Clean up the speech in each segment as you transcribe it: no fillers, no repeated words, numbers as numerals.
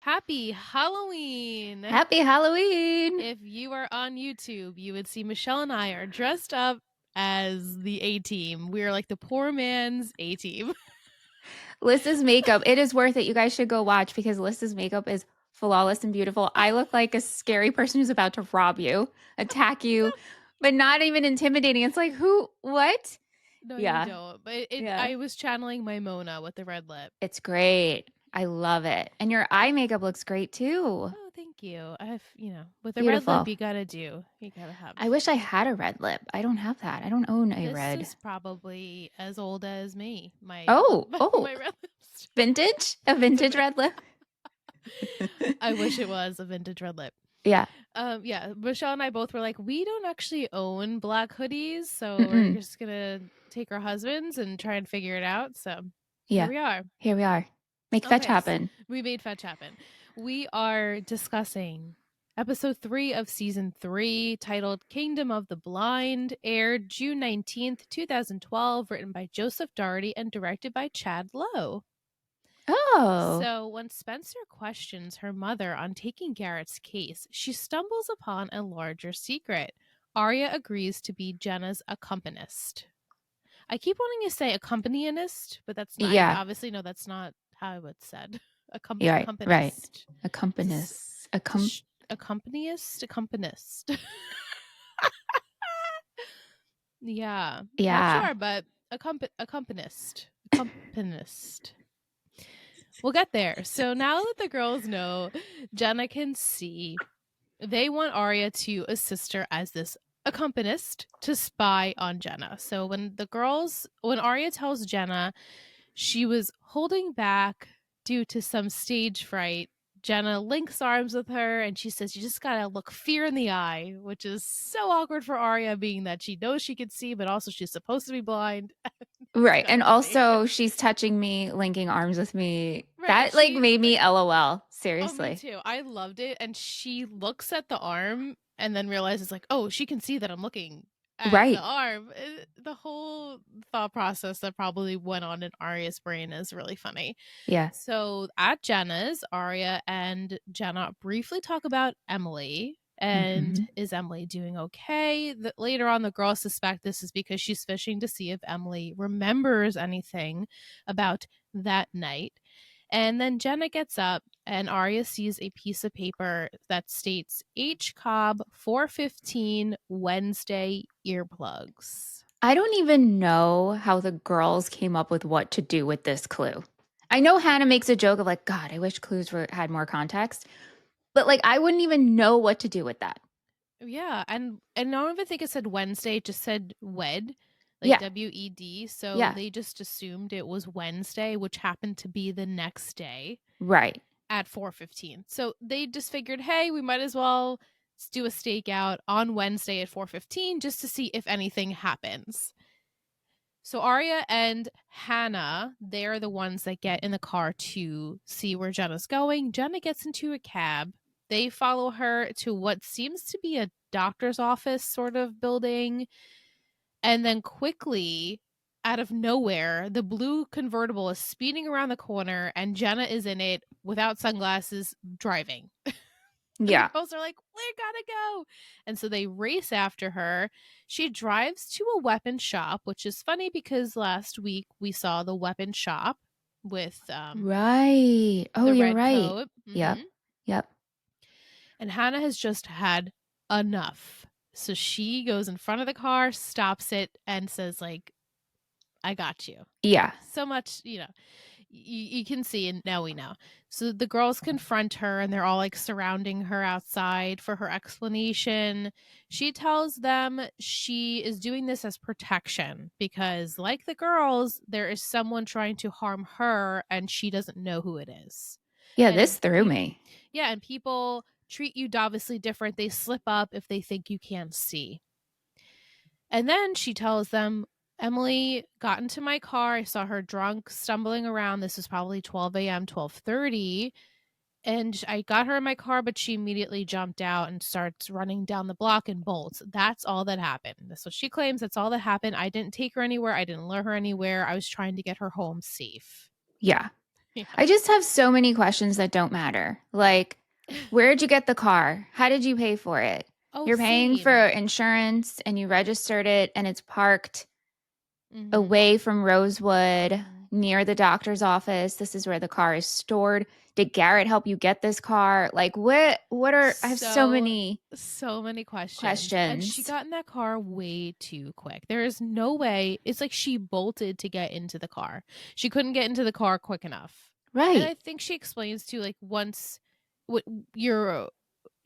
Happy Halloween! Happy Halloween! If you are on YouTube, you would see Michelle and I are dressed up as the A-Team. We are like the poor man's A-Team. Liz's makeup, it is worth it. You guys should go watch because Liz's makeup is flawless and beautiful. I look like a scary person who's about to rob you, attack you, but not even intimidating. It's like, who, what? No, you Yeah, don't. But yeah. I was channeling my Mona with the red lip. It's great. I love it. And your eye makeup looks great too. Oh, thank you. I've, with the red lip, Beautiful. you gotta have. I wish I had a red lip. I don't have that. I don't own a This red. is probably as old as me. My Oh, my red lips. vintage? A vintage red lip? I wish it was a vintage red lip. Yeah. Yeah, Michelle and I both were like, we don't actually own black hoodies, so we're Mm-mm. just gonna take our husbands and try and figure it out. So Yeah. here we are. Here we are. Make fetch happen. We made fetch happen. We are discussing episode 3 of season 3, titled Kingdom of the Blind, aired June 19th, 2012, written by Joseph Doherty and directed by Chad Lowe. Oh. So when Spencer questions her mother on taking Garrett's case, she stumbles upon a larger secret. Arya agrees to be Jenna's accompanist. I keep wanting to say accompanist, but that's not, Yeah. I obviously know that's not how it's said. Yeah, right. Accompanist. Accompanist. Accompanist. Yeah. Yeah. Not sure, but accompanist. Accompanist. We'll get there. So now that the girls know Jenna can see, they want Arya to assist her as this accompanist to spy on Jenna. So when Arya tells Jenna she was holding back due to some stage fright, Jenna links arms with her and she says, you just gotta look fear in the eye, which is so awkward for Arya, being that she knows she can see, but also she's supposed to be blind. Right. And funny. also she's touching me, linking arms with me. Right, That made me LOL. Seriously. Oh, me too. I loved it. And she looks at the arm and then realizes, like, oh, she can see that I'm looking at the arm. The whole thought process that probably went on in Arya's brain is really funny. Yeah. So at Jenna's, Arya and Jenna briefly talk about Emily. And is Emily doing okay? Later on, the girls suspect this is because she's fishing to see if Emily remembers anything about that night. And then Jenna gets up and Arya sees a piece of paper that states H. Cobb 4:15 Wednesday earplugs. I don't even know how the girls came up with what to do with this clue. I know Hannah makes a joke of like, God, I wish clues had more context. But like, I wouldn't even know what to do with that. Yeah. And I don't even think it said Wednesday. It just said wed. Like WED. So they just assumed it was Wednesday, which happened to be the next day. Right. At 4:15. So they just figured, hey, we might as well do a stakeout on Wednesday at 4:15 just to see if anything happens. So Arya and Hannah, they're the ones that get in the car to see where Jenna's going. Jenna gets into a cab. They follow her to what seems to be a doctor's office sort of building. And then quickly, out of nowhere, the blue convertible is speeding around the corner and Jenna is in it without sunglasses driving. Yeah. The girls are like, we gotta go. And so they race after her. She drives to a weapon shop, which is funny because last week we saw the weapon shop with right. Oh, you're right. Coat. Yep. And Hannah has just had enough. So she goes in front of the car, stops it, and says, like, I got you. Yeah. So much, you can see, and now we know. So the girls confront her and they're all like surrounding her outside for her explanation. She tells them she is doing this as protection because, like the girls, there is someone trying to harm her and she doesn't know who it is. Yeah, this threw me. Yeah, and people treat you obviously different. They slip up if they think you can't see. And then she tells them, Emily got into my car. I saw her drunk, stumbling around. This is probably 12 a.m., 12:30. And I got her in my car, but she immediately jumped out and starts running down the block and bolts. That's all that happened. That's what she claims. That's all that happened. I didn't take her anywhere. I didn't lure her anywhere. I was trying to get her home safe. Yeah. Yeah. I just have so many questions that don't matter. Like, where'd you get the car? How did you pay for it? Oh, You're paying same. for insurance and you registered it and it's parked Mm-hmm. away from Rosewood Mm-hmm. near the doctor's office. This is where the car is stored. Did Garrett help you get this car? Like, what are, I have so So, many so many questions. And she questions. got in that car way too quick. There is no way. It's like she bolted to get into the car. She couldn't get into the car quick enough. And Right. I think she explains too, like, once what you're,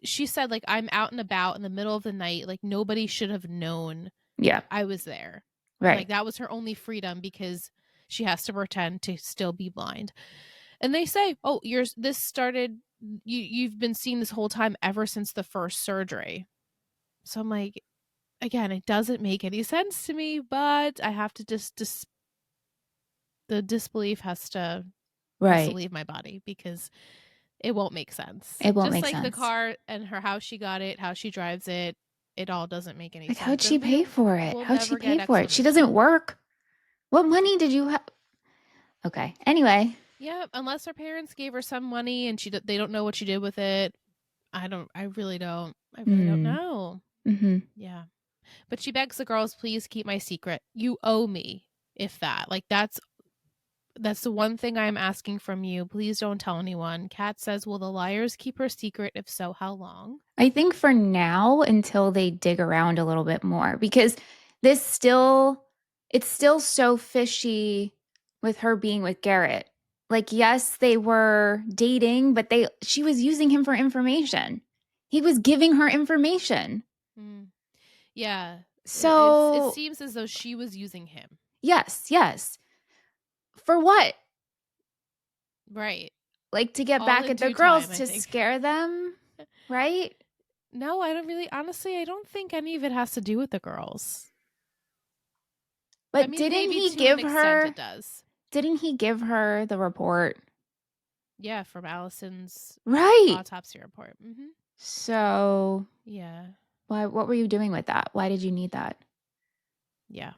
she said, like, I'm out and about in the middle of the night. Like, nobody should have known Yeah. I was there. And, Right. like, that was her only freedom because she has to pretend to still be blind. And they say, "Oh, this started you've been seeing this whole time ever since the first surgery." So I'm like, again, it doesn't make any sense to me, but I have to just the disbelief has to Right. leave my body because it won't make sense. It won't Just make like the sense. car and her how she got it, how she drives it, it all doesn't make any Like, how'd sense. she And pay for it? we'll How'd she never pay get for it? She doesn't explanation. work. What money did you have? Okay. Anyway. Yeah, unless her parents gave her some money and they don't know what she did with it. I really don't Hmm. know. Mm-hmm. Yeah. But she begs the girls, please keep my secret. You owe me, if that. Like that's the one thing I'm asking from you. Please don't tell anyone. Kat says, will the liars keep her secret? If so, how long? I think for now, until they dig around a little bit more, because this still, it's still so fishy with her being with Garrett. Like, yes, they were dating, but she was using him for information. He was giving her information. Mm. Yeah. It So, seems as though she was using him. yes, yes. For what? Right. Like to get All back in at the due time, girls I to think. scare them, right? No, I don't really honestly, I don't think any of it has to do with the girls. I But mean, maybe to an extent it does. didn't he give her the report? Yeah, from Allison's Right. autopsy report. So, Yeah. what were you doing with that? Why did you need that? Yeah.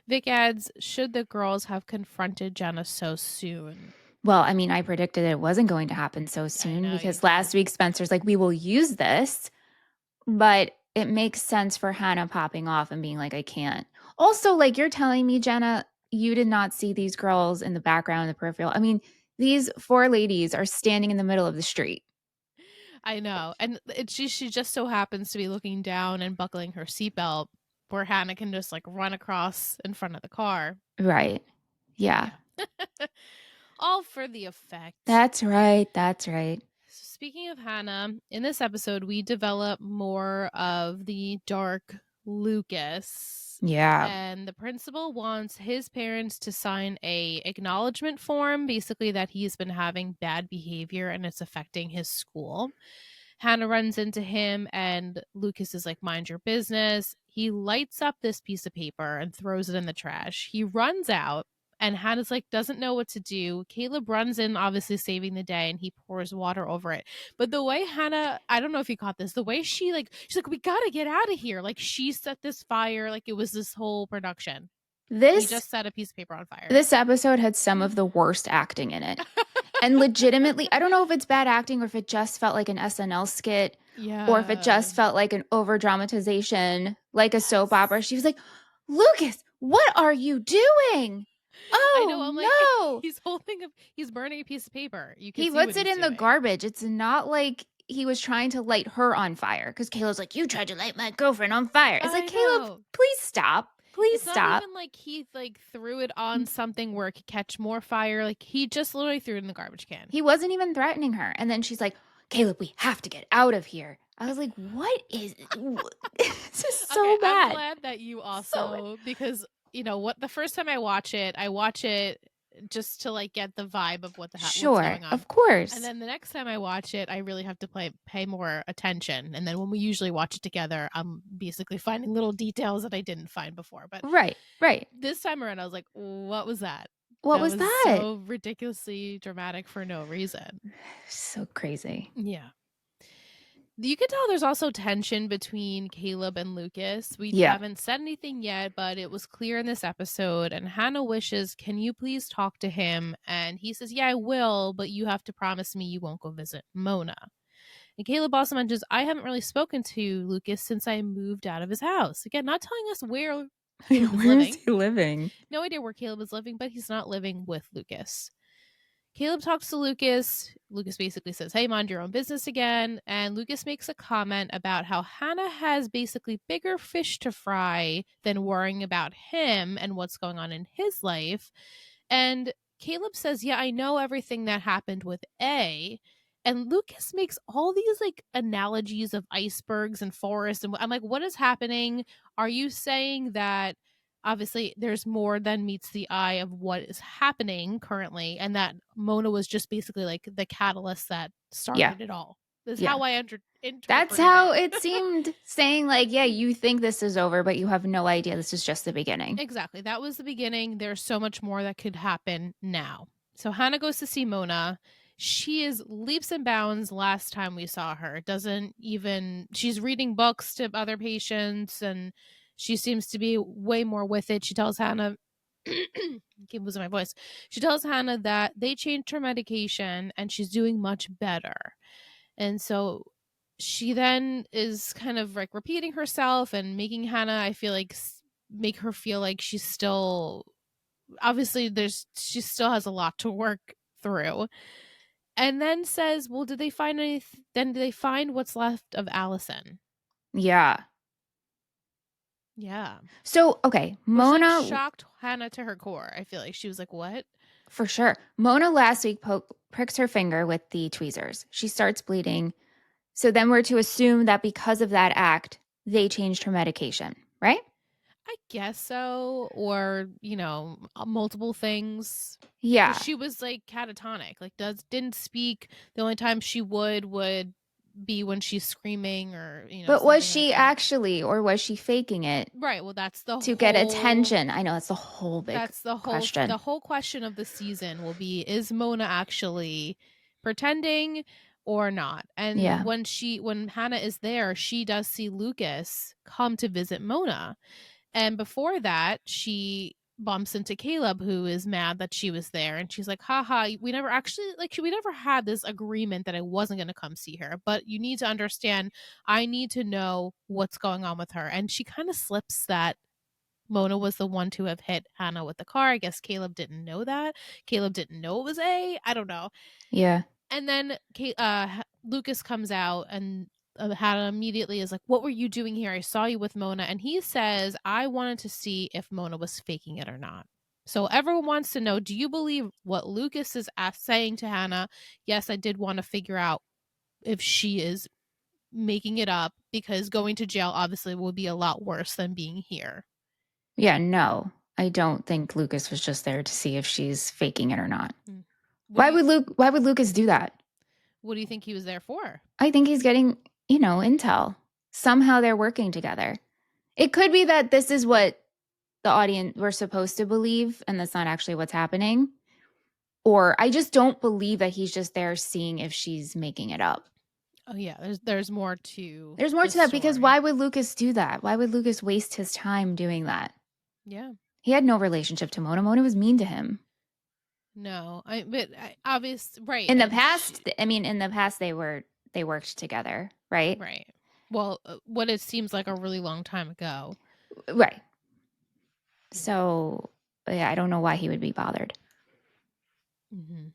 Vic adds, should the girls have confronted Jenna so soon? Well, I mean, I predicted it wasn't going to happen so I soon know you because did. last week Spencer's like, we will use this, but it makes sense for Hannah popping off and being like, I can't. Also, like you're telling me, Jenna, you did not see these girls in the background, in the peripheral. I mean, these four ladies are standing in the middle of the street. I know. And she just so happens to be looking down and buckling her seatbelt where Hannah can just like run across in front of the car. Right. Yeah. Yeah. All for the effect. That's right. That's right. So speaking of Hannah, in this episode, we develop more of the dark Lucas. Yeah. And the principal wants his parents to sign a acknowledgement form, basically that he's been having bad behavior and it's affecting his school. Hannah runs into him and Lucas is like, mind your business. He lights up this piece of paper and throws it in the trash. He runs out and Hannah's like, doesn't know what to do. Caleb runs in, obviously saving the day, and he pours water over it. But the way Hannah, I don't know if you caught this, the way she's like, we gotta get out of here. Like she set this fire, like it was this whole production. He This just set a piece of paper on fire. this episode had some of the worst acting in it. And legitimately, I don't know if it's bad acting or if it just felt like an SNL skit or if it Yeah. just felt like an over dramatization, like a soap Yes. opera. She was like, Lucas, what are you doing? I know. I'm like, Oh, no. he's burning a piece of paper. You can He see what puts it he's in the doing. garbage. It's not like he was trying to light her on fire because Caleb's like, you tried to light my girlfriend on fire. It's like, I Caleb, know. please stop. Please It's not stop. even like he like threw it on something where it could catch more fire. Like he just literally threw it in the garbage can. He wasn't even threatening her. And then she's like, Caleb, we have to get out of here. I was like, what is this is so Okay, I'm bad. glad that you also because what the first time I watch it just to like get the vibe of what's Sure, going on. of course. And then the next time I watch it, I really have to pay more attention. And then when we usually watch it together, I'm basically finding little details that I didn't find before. But Right. this time around, I was like, what was that? What That was was that? so ridiculously dramatic for no reason. So crazy. Yeah. You can tell there's also tension between Caleb and Lucas. We Yeah. haven't said anything yet, but it was clear in this episode. And Hannah wishes, can you please talk to him? And he says, yeah, I will, but you have to promise me you won't go visit Mona. And Caleb also mentions, I haven't really spoken to Lucas since I moved out of his house. Again, not telling us where Caleb is Where is living. he living? No idea where Caleb is living, but he's not living with Lucas. Caleb talks to Lucas. Lucas basically says, hey, mind your own business again. And Lucas makes a comment about how Hannah has basically bigger fish to fry than worrying about him and what's going on in his life. And Caleb says, yeah, I know everything that happened with A. And Lucas makes all these like analogies of icebergs and forests. And I'm like, what is happening? Are you saying that obviously there's more than meets the eye of what is happening currently, and that Mona was just basically like the catalyst that Yeah. started it all? This is Yeah. how I That's interpreted how it. it seemed, saying like, yeah, you think this is over, but you have no idea this is just the beginning. Exactly. That was the beginning. There's so much more that could happen now. So Hannah goes to see Mona. She is leaps and bounds last time we saw her. Doesn't even, she's reading books to other patients and she seems to be way more with it. She tells Hannah, keep losing my voice. She tells Hannah that they changed her medication and she's doing much better. And so she then is kind of like repeating herself and making Hannah, I feel like, make her feel like she's still, obviously she still has a lot to work through. And then says, well, did they find what's left of Allison? Yeah. Yeah. So, okay, Which like Mona, shocked Hannah to her core. I feel like she was like, what? for sure. Mona last week pricks her finger with the tweezers. She starts bleeding. So then we're to assume that because of that act, they changed her medication, right? I guess so. Or, multiple things. Yeah. Because she was like catatonic, like didn't speak. The only time she would be when she's screaming or But was something like she that. actually, or was she faking it Right. Well, that's the to whole get attention? I know that's the whole big question. the whole question of the season will be, is Mona actually pretending or not? And Yeah. when Hannah is there, she does see Lucas come to visit Mona. And before that, she bumps into Caleb, who is mad that she was there. And she's like, haha, we never actually, we never had this agreement that I wasn't going to come see her. But you need to understand, I need to know what's going on with her. And she kind of slips that Mona was the one to have hit Hannah with the car. I guess Caleb didn't know that. Caleb didn't know it was A. I don't know. Yeah. And then Lucas comes out and Hannah immediately is like, what were you doing here? I saw you with Mona. And he says, I wanted to see if Mona was faking it or not. So everyone wants to know, do you believe what Lucas is saying to Hannah? Yes, I did want to figure out if she is making it up, because going to jail obviously would be a lot worse than being here. Yeah, no. I don't think Lucas was just there to see if she's faking it or not. What Why would Lucas do that? do you think he was there for? I think he's getting, intel. Somehow they're working together. It could be that this is what the audience we're supposed to believe, and that's not actually what's happening. Or I just don't believe that he's just there seeing if she's making it up. Oh yeah, there's more to There's more the to that, because story. why would Lucas do that? Why would Lucas waste his time doing that? Yeah. He had no relationship to Mona. Mona was mean to him. No, obvious, right. In the past, they worked together, right? Right. Well, what it seems like a really long time ago. Right. Yeah. So, yeah, I don't know why he would be bothered. Mm-hmm.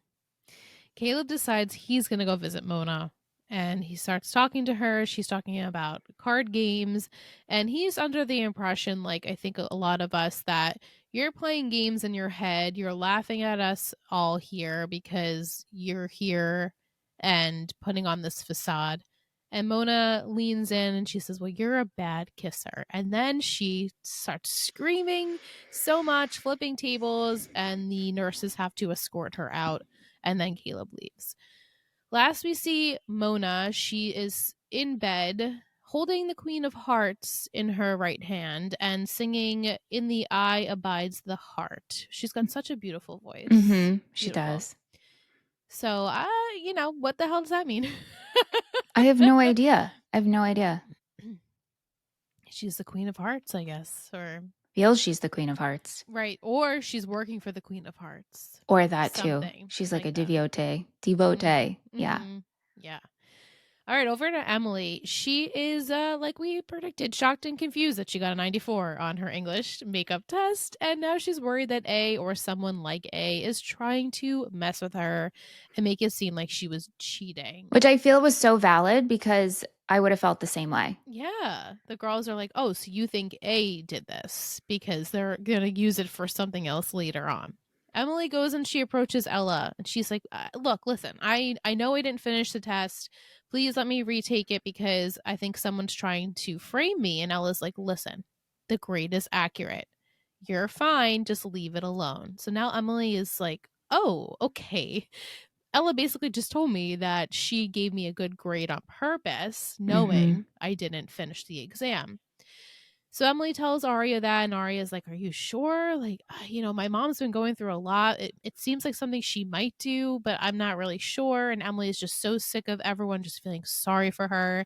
Caleb decides he's going to go visit Mona, and he starts talking to her. She's talking about card games, and he's under the impression, like I think a lot of us, that you're playing games in your head. You're laughing at us all here because you're here and putting on this facade. And Mona leans in and she says, well, you're a bad kisser. And then she starts screaming so much, flipping tables, and the nurses have to escort her out. And then Caleb leaves. Last we see Mona, she is in bed holding the Queen of Hearts in her right hand and singing In the Eye Abides the Heart. She's got such a beautiful voice. Mm-hmm. She Beautiful. does. So, what the hell does that mean? I have no idea. I have no idea. She's the Queen of Hearts, I guess, or Feels she's the Queen of Hearts. right, or she's working for the Queen of Hearts. Or that too. Something She's like like a that. devotee. Mhm. Devotee. Yeah. Mhm. Yeah. All right, over to Emily. She is, like we predicted, shocked and confused that she got a 94 on her English makeup test. And now she's worried that A or someone like A is trying to mess with her and make it seem like she was cheating. Which I feel was so valid because I would have felt the same way. Yeah. The girls are like, oh, so you think A did this because they're going to use it for something else later on. Emily goes and she approaches Ella and she's like, look, listen, I know I didn't finish the test. Please let me retake it because I think someone's trying to frame me. And Ella's like, listen, the grade is accurate. You're fine. Just leave it alone. So now Emily is like, oh, okay. Ella basically just told me that she gave me a good grade on purpose, Mm-hmm. knowing I didn't finish the exam. So Emily tells Arya that, and Arya's like, are you sure? Like, my mom's been going through a lot. It seems like something she might do, but I'm not really sure. And Emily is just so sick of everyone just feeling sorry for her.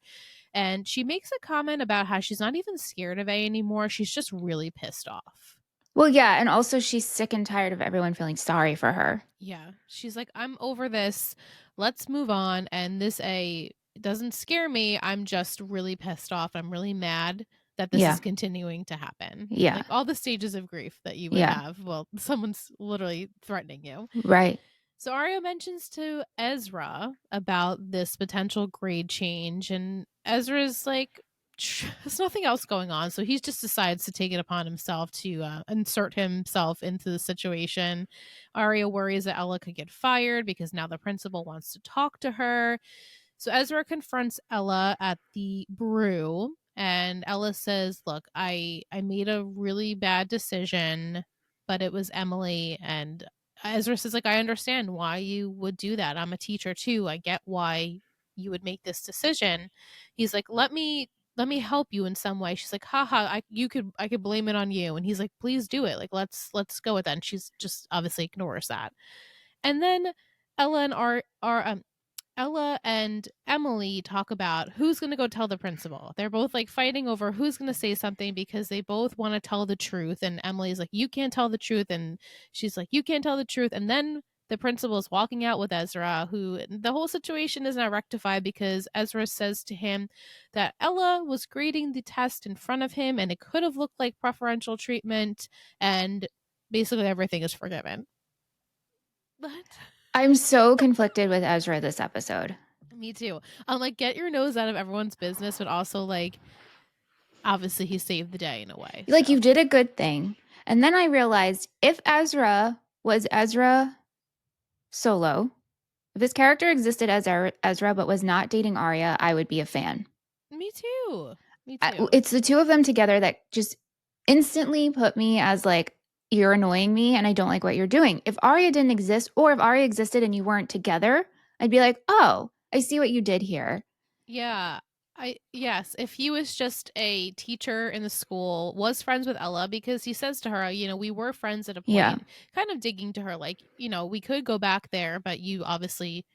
And she makes a comment about how she's not even scared of A anymore. She's just really pissed off. Well, yeah. And also, she's sick and tired of everyone feeling sorry for her. Yeah. She's like, I'm over this. Let's move on. And this A doesn't scare me. I'm just really pissed off. I'm really mad that this Yeah. is continuing to happen. Yeah. Like all the stages of grief that you would Yeah. have. Well, someone's literally threatening you. Right. So Arya mentions to Ezra about this potential grade change, and Ezra's like, there's nothing else going on. So he just decides to take it upon himself to insert himself into the situation. Arya worries that Ella could get fired because now the principal wants to talk to her. So Ezra confronts Ella at the brew, and Ella says, "Look, I made a really bad decision, but it was Emily." And Ezra says, "Like I understand why you would do that. I'm a teacher too. I get why you would make this decision." He's like, "Let me help you in some way." She's like, "Haha, I could blame it on you." And he's like, "Please do it. Like let's go with that." And she's just obviously ignores that. And then Ella and Ella and Emily talk about who's going to go tell the principal. They're both like fighting over who's going to say something because they both want to tell the truth. And Emily's like, you can't tell the truth. And she's like, you can't tell the truth. And then the principal is walking out with Ezra, who the whole situation is now rectified because Ezra says to him that Ella was grading the test in front of him and it could have looked like preferential treatment. And basically everything is forgiven. What? I'm so conflicted with Ezra this episode. Me too. I'm like, get your nose out of everyone's business, but also like, obviously, he saved the day in a way. Like, So you did a good thing. And then I realized if Ezra was Ezra solo, if his character existed as Ezra but was not dating Arya, I would be a fan. me too. Me too. It's the two of them together that just instantly put me as like, you're annoying me and I don't like what you're doing. If Arya didn't exist, or if Arya existed and you weren't together, I'd be like, oh, I see what you did here. Yeah. Yes, if he was just a teacher in the school, was friends with Ella because he says to her, we were friends at a Yeah. point, kind of digging to her like, we could go back there, but you obviously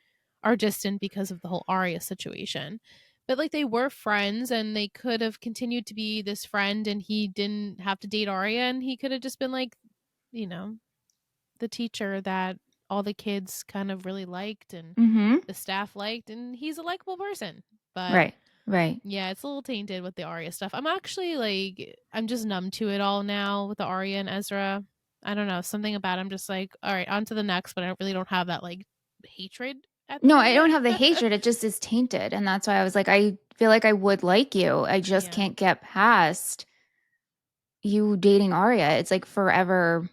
are distant because of the whole Arya situation. But like they were friends and they could have continued to be this friend and he didn't have to date Arya and he could have just been like, you know, the teacher that all the kids kind of really liked and Mm-hmm. the staff liked, and he's a likable person. But Right. Right. yeah, it's a little tainted with the Arya stuff. I'm actually like, I'm just numb to it all now with the Arya and Ezra. I don't know, something about it, I'm just like, all right, on to the next, but I really don't have that like hatred at the No, I don't minute. have the hatred. It just is tainted. And that's why I was like, I feel like I would like you. I just Yeah. can't get past you dating Arya. It's like forever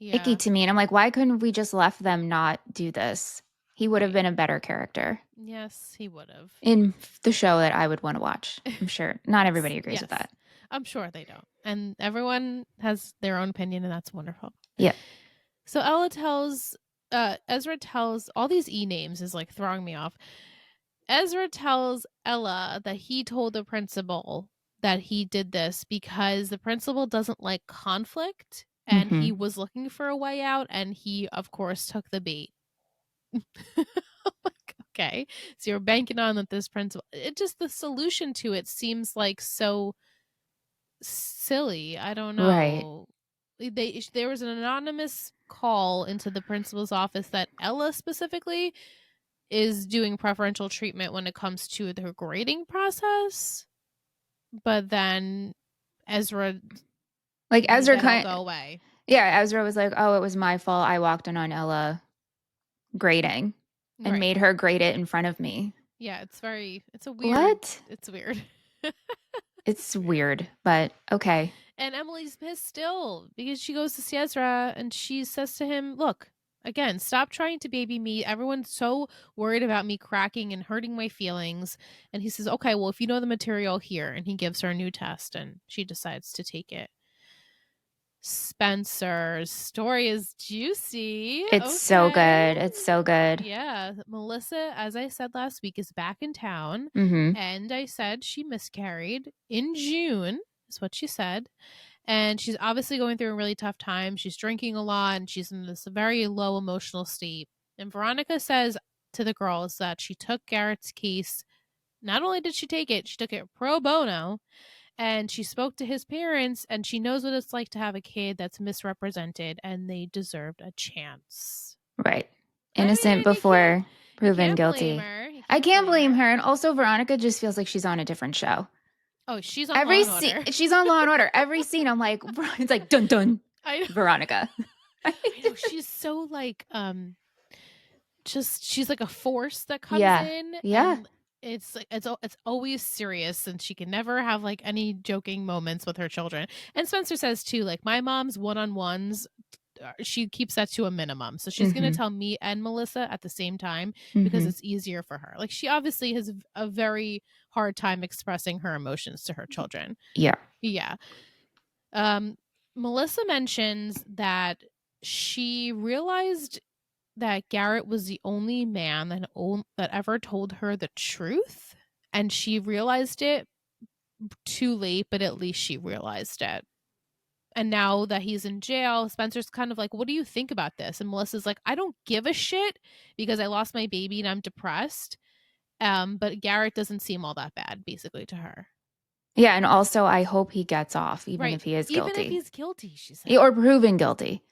icky Yeah. to me. And I'm like, why couldn't we just left them not do this? He would have Right. been a better character Yes, he would have. in the show that I would want to watch. I'm sure not Yes. everybody agrees with Yes. that. I'm sure they don't. And everyone has their own opinion, and that's wonderful. Yeah. So Ezra tells all these names is like throwing me off. Ezra tells Ella that he told the principal that he did this because the principal doesn't like conflict and Mm-hmm. he was looking for a way out and he of course took the bait. Oh my God. Okay. So you're banking on that this principal, it just, the solution to it seems like so silly. I don't Right. know. There was an anonymous call into the principal's office that Ella specifically is doing preferential treatment when it comes to the grading process, but then Ezra Like made Ezra that all kind go away. Yeah, Ezra was like, "Oh, it was my fault. I walked in on Ella grading and Right. made her grade it in front of me." Yeah, it's a weird, What? it's weird. It's weird, but okay. And Emily's pissed still because she goes to see Ezra and she says to him, "Look, again, stop trying to baby me. Everyone's so worried about me cracking and hurting my feelings." And he says, "Okay, well, if you know the material here," and he gives her a new test and she decides to take it. Spencer's story is juicy. It's so Okay. good. It's so good. Yeah, Melissa, as I said last week, is back in town. Mhm. And I said she miscarried in June, is what she said. And she's obviously going through a really tough time. She's drinking a lot and she's in this very low emotional state. And Veronica says to the girls that she took Garrett's case. Not only did she take it, she took it pro bono, and she spoke to his parents, and she knows what it's like to have a kid that's misrepresented, and they deserved a chance. Right. I Innocent mean, before you proven can't blame guilty. her. You I can't can't blame blame her. her. And also, Veronica just feels like she's on a different show. Oh, she's on Law Every and scene, Order. she's on Law and Order. Every scene, I'm like, it's like dun dun, I know. Veronica. I know. She's so like just she's like a force that comes Yeah. in, Yeah. and it's like it's always serious, and she can never have like any joking moments with her children. And Spencer says too, like, my mom's one-on-ones, she keeps that to a minimum, so she's going to Mm-hmm. tell me and Melissa at the same time because Mm-hmm. it's easier for her. Like, she obviously has a very hard time expressing her emotions to her children. Yeah. Yeah. um Melissa mentions that she realized that Garrett was the only man that ever told her the truth, and she realized it too late, but at least she realized it. And now that he's in jail, Spencer's kind of like, "What do you think about this?" And Melissa's like, "I don't give a shit because I lost my baby and I'm depressed." But Garrett doesn't seem all that bad, basically, to her. Yeah. And also, I hope he gets off, even Right. if he is Even if guilty he's guilty, she said. or proven guilty,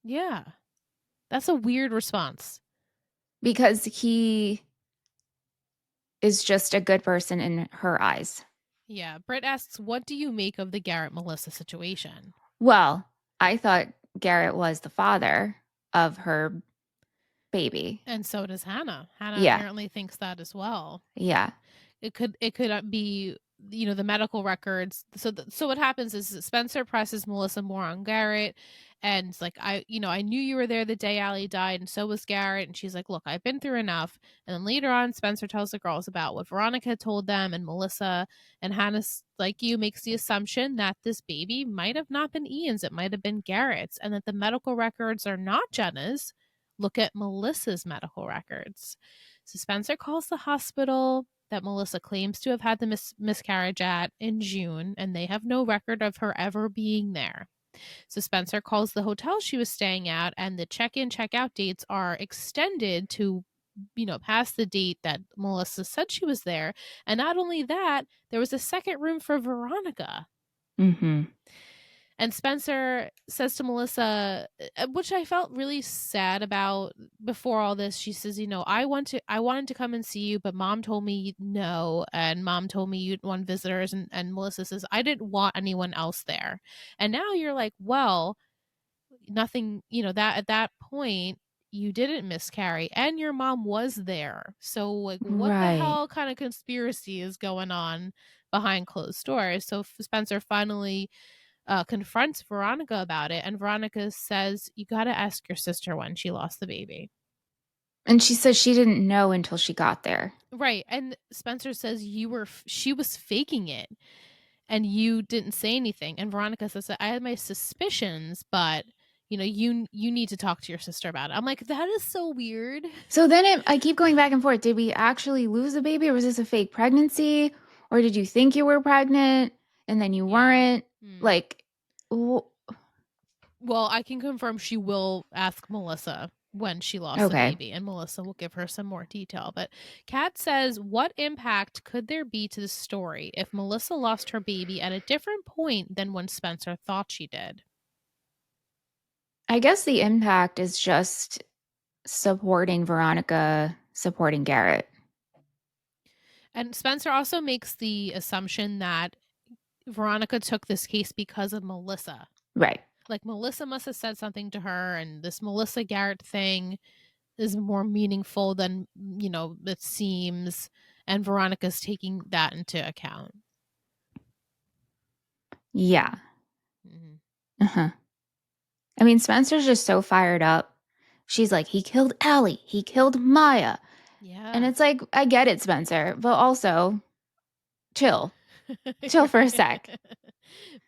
Yeah. That's a weird response. because he is just a good person in her eyes. Yeah. Britt asks, "What do you make of the Garrett Melissa situation?" Well, I thought Garrett was the father of her baby. And so does Hannah. Hannah Yeah. apparently thinks that as well. Yeah. It could be, the medical records. So what happens is that Spencer presses Melissa more on Garrett, and it's like, I knew you were there the day Allie died, and so was Garrett. And she's like, "Look, I've been through enough." And then later on, Spencer tells the girls about what Veronica told them, and Melissa and Hannah, like you, makes the assumption that this baby might have not been Ian's, it might have been Garrett's, and that the medical records are not Jenna's. Look at Melissa's medical records. So Spencer calls the hospital that Melissa claims to have had the miscarriage at in June, and they have no record of her ever being there. So Spencer calls the hotel she was staying at, and the check-in, check-out dates are extended to, past the date that Melissa said she was there. And not only that, there was a second room for Veronica. Mm-hmm. And Spencer says to Melissa, which I felt really sad about before all this. She says, "I wanted to come and see you, but Mom told me no, and Mom told me you didn't want visitors." And Melissa says, "I didn't want anyone else there." And now you're like, well, nothing, that at that point you didn't miscarry and your mom was there. So, like, what the Right. hell kind of conspiracy is going on behind closed doors? So Spencer finally confronts Veronica about it, and Veronica says, "You got to ask your sister when she lost the baby." And she says she didn't know until she got there. Right. And Spencer says, she was faking it and you didn't say anything. And Veronica says that I had my suspicions, but you need to talk to your sister about it. I'm like, that is so weird. So then I keep going back and forth. Did we actually lose a baby, or was this a fake pregnancy? Or did you think you were pregnant and then you weren't? Like, Well, I can confirm she will ask Melissa when she lost the Okay. baby, and Melissa will give her some more detail. But Kat says, what impact could there be to the story if Melissa lost her baby at a different point than when Spencer thought she did? I guess the impact is just supporting Veronica, supporting Garrett. And Spencer also makes the assumption that Veronica took this case because of Melissa. Right. Like Melissa must have said something to her, and this Melissa Garrett thing is more meaningful than, it seems. And Veronica's taking that into account. Yeah. Mm-hmm. Uh-huh. I mean, Spencer's just so fired up. She's like, he killed Allie. He killed Maya. Yeah. And it's like, I get it, Spencer, but also chill. Chill for a sec.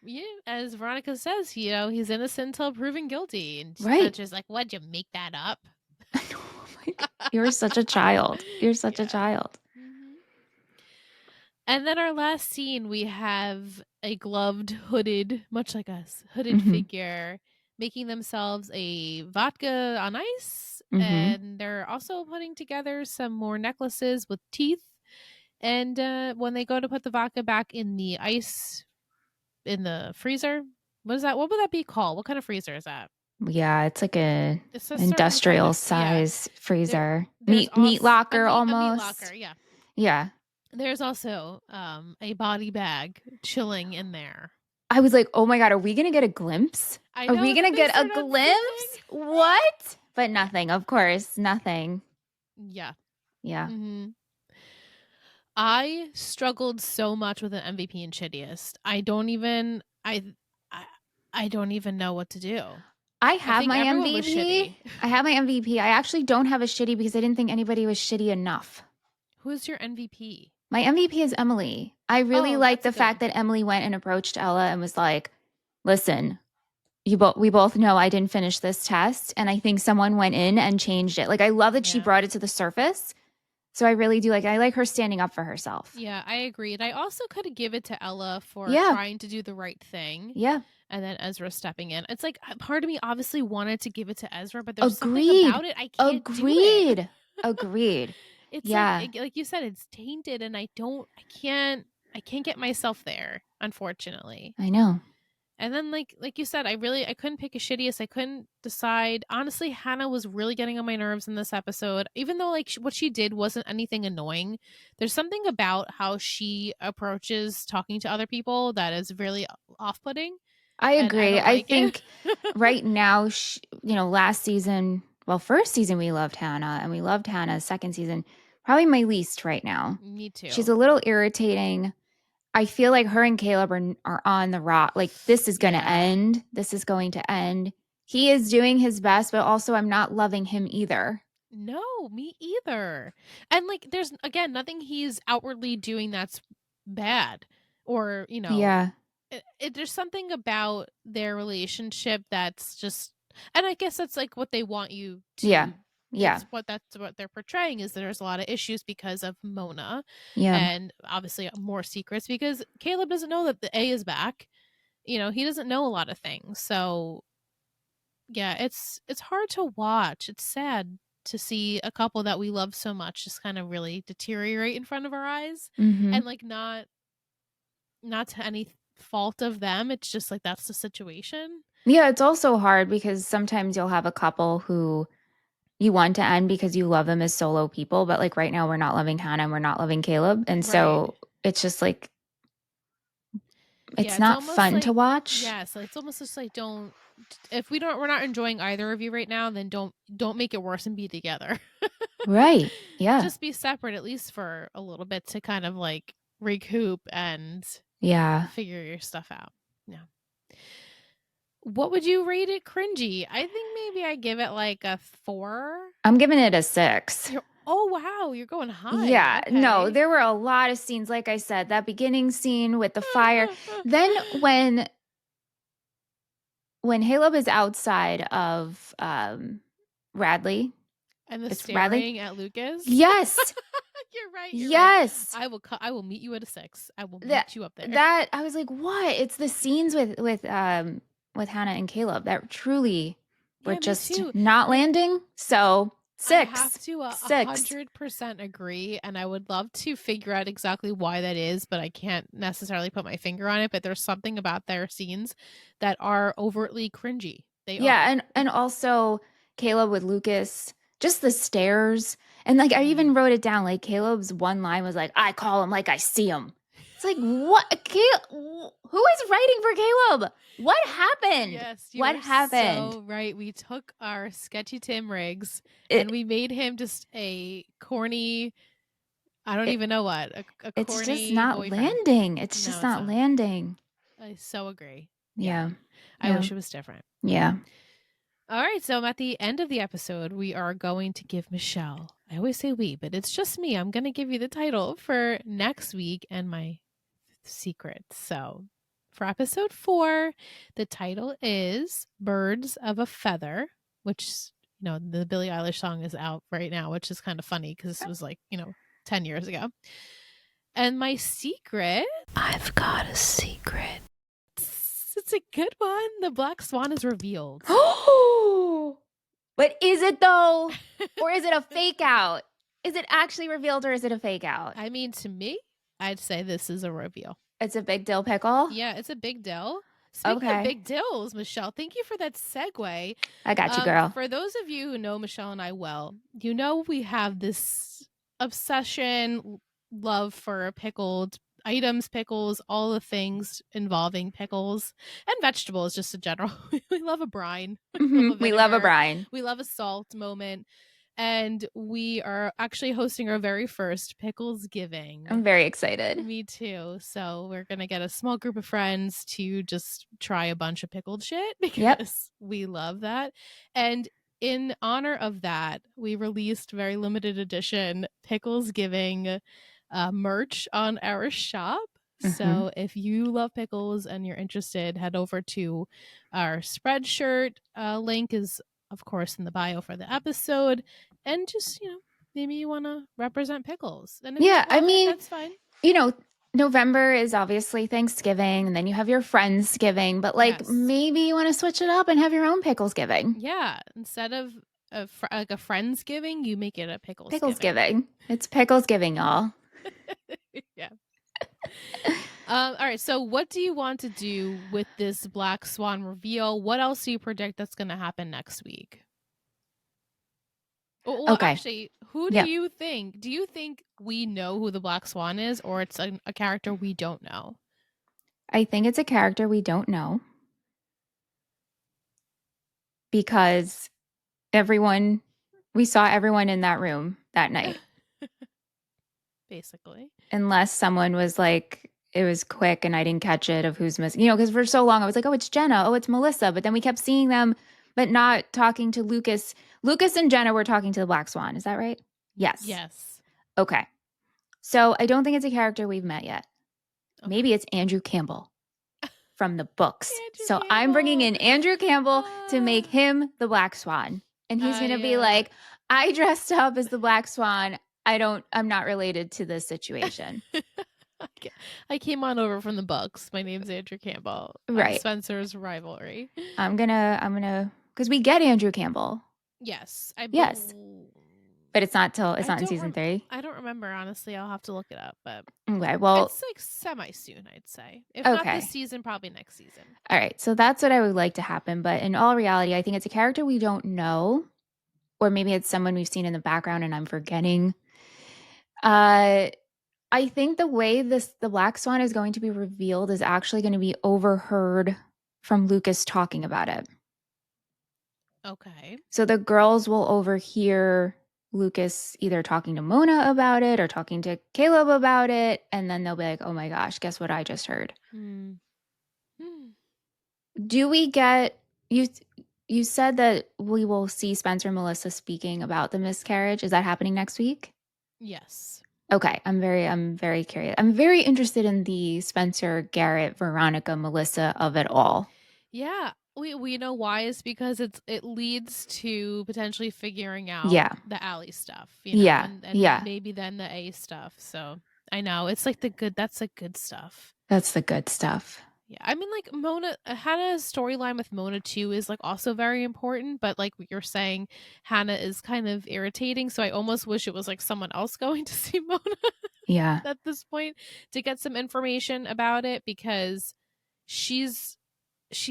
Yeah, as Veronica says, he's innocent until proven guilty. And Right. Spencer's like, what'd you make that up? You're such a child. You're such a Yeah. child. Mm-hmm. And then our last scene, we have a gloved, hooded, much like us, hooded Mm-hmm. figure making themselves a vodka on ice. Mm-hmm. And they're also putting together some more necklaces with teeth. And when they go to put the vodka back in the ice, in the freezer, what is that? What would that be called? What kind of freezer is that? Yeah, it's like a It's a certain kind industrial of, yeah. size freezer. There's Meat also locker a meat almost. locker, yeah. Yeah. There's also a body bag chilling in there. I was like, oh my God, are we going to get a glimpse? I Are know we that going to they get a start glimpse? unzipping. What? But nothing, of course, nothing. Yeah. Yeah. Mm-hmm. I struggled so much with an MVP and shittiest. I don't even know what to do. I I have think my everyone was MVP. shitty. I have my MVP. I actually don't have a shitty because I didn't think anybody was shitty enough. Who's your MVP? My MVP is Emily. I really Oh, like that's a the good fact one. that Emily went and approached Ella and was like, listen, we both know I didn't finish this test. And I think someone went in and changed it. Like, I love that she Yeah. brought it to the surface. So I really do I like her standing up for herself. Yeah, I agreed. I also could give it to Ella for Yeah. trying to do the right thing. Yeah. And then Ezra stepping in. It's like part of me obviously wanted to give it to Ezra, but there's something Agreed. about it I can't do it. Agreed. It's Yeah. like you said, it's tainted, and I can't get myself there, unfortunately. I know. And then like you said, I couldn't pick a shittiest. I couldn't decide. Honestly, Hannah was really getting on my nerves in this episode. Even though like what she did wasn't anything annoying, there's something about how she approaches talking to other people that is really off-putting. I And I agree. don't I like think it. right now, last season, well, first season we loved Hannah and we loved Hannah. Second season, probably my least right now. Me too. She's a little irritating. I feel like her and Caleb are on the rock. Like, this is going to end. This is going to end. He is doing his best, but also I'm not loving him either. No, me either. And like there's again nothing he's outwardly doing that's bad, or Yeah. there's something about their relationship that's just, and I guess that's like what they want you to. Yeah. Yeah. That's what they're portraying, is that there's a lot of issues because of Mona. Yeah. And obviously more secrets because Caleb doesn't know that the A is back. He doesn't know a lot of things. So yeah, it's hard to watch. It's sad to see a couple that we love so much just kind of really deteriorate in front of our eyes. Mm-hmm. And like not to any fault of them. It's just like that's the situation. Yeah, it's also hard because sometimes you'll have a couple who you want to end because you love them as solo people, but like right now we're not loving Hannah and we're not loving Caleb. And so it's just like it's not fun like, to watch. Yeah, so it's almost just like if we're not enjoying either of you right now, then don't make it worse and be together. Right. Yeah. Just be separate at least for a little bit to kind of like recoup and figure your stuff out. Yeah. What would you rate it cringy? I think maybe I give it like a 4. I'm giving it a 6. Oh, wow. You're going high. Yeah. Okay. No, there were a lot of scenes. Like I said, that beginning scene with the fire. Then when Caleb is outside of Radley. And the It's staring Radley? at Lucas? Yes. You're right. Yes. Right. I will meet you at a 6. I will meet you up there. That I was like, what? It's the scenes with Hannah and Caleb that truly We're Yeah, me just too. not landing. So I have 6. to 6. 100% agree, and I would love to figure out exactly why that is, but I can't necessarily put my finger on it. But there's something about their scenes that are overtly cringy. They Yeah, are. and also Caleb with Lucas, just the stares. And like I Mhm. even wrote it down. Like Caleb's one line was like, "I call him like I see him." It's like, what? Caleb, who is writing for Caleb? What happened? Yes, you What are happened? so right. We took our sketchy Tim Riggs and It, we made him just a corny, I don't it even know what, a it's just corny not boyfriend. landing. It's No, just it's not not. landing. I so agree. Yeah. Yeah. I Yeah. wish it was different. Yeah. All right, so at the end of the episode, we are going to give Michelle, I always say we, but it's just me. I'm going to give you the title for next week and my secret. So for episode 4, the title is Birds of a Feather, which, the Billie Eilish song is out right now, which is kind of funny because it was like, 10 years ago. And my secret, I've got a secret. It's a good one. The Black Swan is revealed. But is it though? Or is it a fake out? Is it actually revealed or is it a fake out? I mean, to me, I'd say this is a reveal. It's a big dill pickle? Yeah, it's a big deal. Speaking of Okay. big dills, Michelle, thank you for that segue. I got you, girl. For those of you who know Michelle and I well, we have this obsession, love for pickled items, pickles, all the things involving pickles and vegetables just in general. We love a brine. We love a We love a vinegar. brine. We love a salt moment. And we are actually hosting our very first Pickles Giving. I'm very excited. Me too. So we're going to get a small group of friends to just try a bunch of pickled shit because we love that. And in honor of that, we released very limited edition Pickles Giving merch on our shop. So if you love pickles and you're interested, head over to our Spreadshirt. Link is, of course, in the bio for the episode. And just, maybe you want to represent pickles. And if you don't love it, that's fine. November is obviously Thanksgiving, and then you have your Friendsgiving, but maybe you want to switch it up and have your own Pickles Giving. Yeah, instead of a Friendsgiving, you make it a Pickles Giving. It's Pickles Giving, y'all. Yeah. All right. So, what do you want to do with this Black Swan reveal? What else do you predict that's going to happen next week? Well, Okay. actually, who do you think? Do you think we know who the Black Swan is, or it's a character we don't know? I think it's a character we don't know because we saw everyone in that room that night. Basically. Unless someone was like, it was quick and I didn't catch it of who's missing. Because for so long I was like, oh, it's Jenna. Oh, it's Melissa. But then we kept seeing them, but not talking to Lucas. Lucas and Jenna were talking to the Black Swan. Is that right? Yes. Yes. Okay. So I don't think it's a character we've met yet. Okay. Maybe it's Andrew Campbell from the books. So Campbell. I'm bringing in Andrew Campbell to make him the Black Swan. And he's going to be like, I dressed up as the Black Swan. I'm not related to this situation. I came on over from the Bucks. My name's Andrew Campbell. Right. Spencer's rivalry. I'm gonna, because we get Andrew Campbell. Yes. But it's not in season 3. I don't remember, honestly. I'll have to look it up. But okay, well, it's like semi-soon, I'd say. If not this season, probably next season. All right, so that's what I would like to happen. But in all reality, I think it's a character we don't know. Or maybe it's someone we've seen in the background and I'm forgetting. I think the way the Black Swan is going to be revealed is actually going to be overheard from Lucas talking about it. Okay. So the girls will overhear Lucas either talking to Mona about it or talking to Caleb about it. And then they'll be like, oh my gosh, guess what I just heard? Do we get... You said that we will see Spencer and Melissa speaking about the miscarriage. Is that happening next week? Yes. Okay. I'm very curious. I'm very interested in the Spencer, Garrett, Veronica, Melissa of it all. Yeah. We know why is because it leads to potentially figuring out the Allie stuff. And maybe then the A stuff. So I know it's like that's the good stuff. That's the good stuff. Yeah, I mean, like Mona Hannah's storyline with Mona too is like also very important, but like you're saying, Hannah is kind of irritating. So I almost wish it was like someone else going to see Mona Yeah. at this point to get some information about it, because she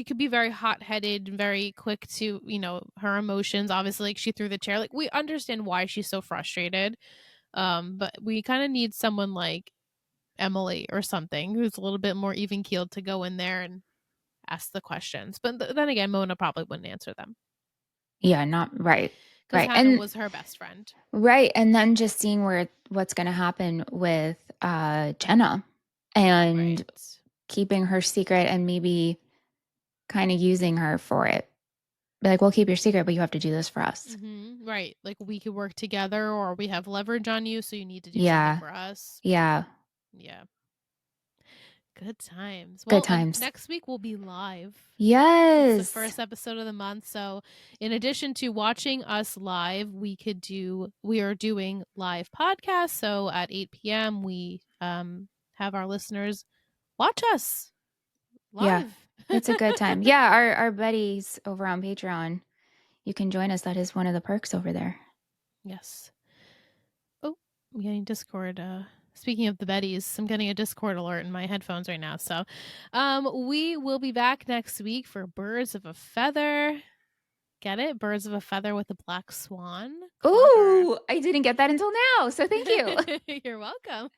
could be very hot-headed and very quick to, her emotions. Obviously, like she threw the chair. Like we understand why she's so frustrated. But we kind of need someone like Emily or something who's a little bit more even-keeled to go in there and ask the questions. But then again, Mona probably wouldn't answer them Yeah, not right. because Right. Hannah And was her best friend. right. And then just seeing what's going to happen with Jenna Right. and keeping her secret and maybe kind of using her for it. Be like, we'll keep your secret, but you have to do this for us. Right. Like we could work together, or we have leverage on you, so you need to do something Yeah. for us. Yeah. Yeah. Good times. Good Well, times. next week we'll be live. It's the Yes. first episode of the month. So, in addition to watching us live, we are doing live podcasts. So, at 8 p.m., we have our listeners watch us Yeah. live. It's a good time. Yeah. Our buddies over on Patreon, you can join us. That is one of the perks over there. Yes. Oh, I'm getting Discord. Speaking of the Bettys, I'm getting a Discord alert in my headphones right now. So, we will be back next week for Birds of a Feather. Get it? Birds of a Feather with a black swan. Clever. Ooh, I didn't get that until now. So thank you. You're welcome.